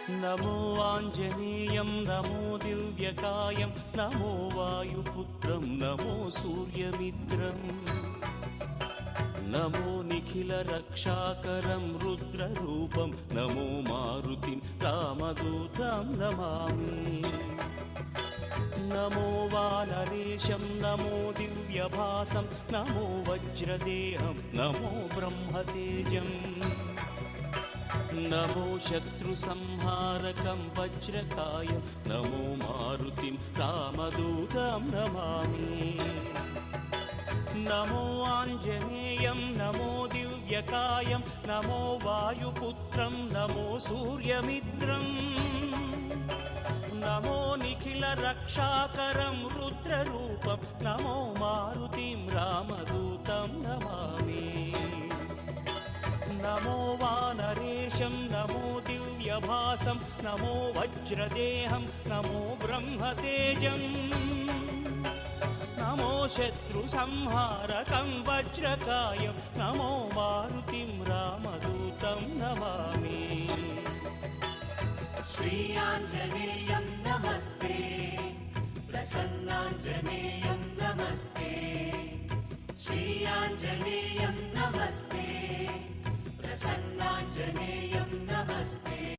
नमो आञ्जनेयं नमो दिव्यकायं नमो वायुपुत्रं नमो सूर्यमित्रम् नमो निखिलरक्षाकरं रुद्ररूपं नमो मारुतिं रामदूतं Namami नमो वानरेशं नमो दिव्यभासं नमो वज्रदेहं नमो ब्रह्मतेजम् नमो शत्रुसंहारकं वज्रकायं नमो मारुतिं रामदूतं Namami नमो आञ्जनेयं नमो दिव्यकायं नमो वायुपुत्रं नमो सूर्यमित्रम् नमो निखिलरक्षाकरं रुद्ररूपं नमो मारुतिं रामदूतं Namami नमो वानरेशं नमो दिव्यभासं नमो वज्रदेहं नमो ब्रह्मतेजम् नमो शत्रुसंहारकं वज्रकायं नमो मारुतिं रामदूतं Namami Shri Anjaneya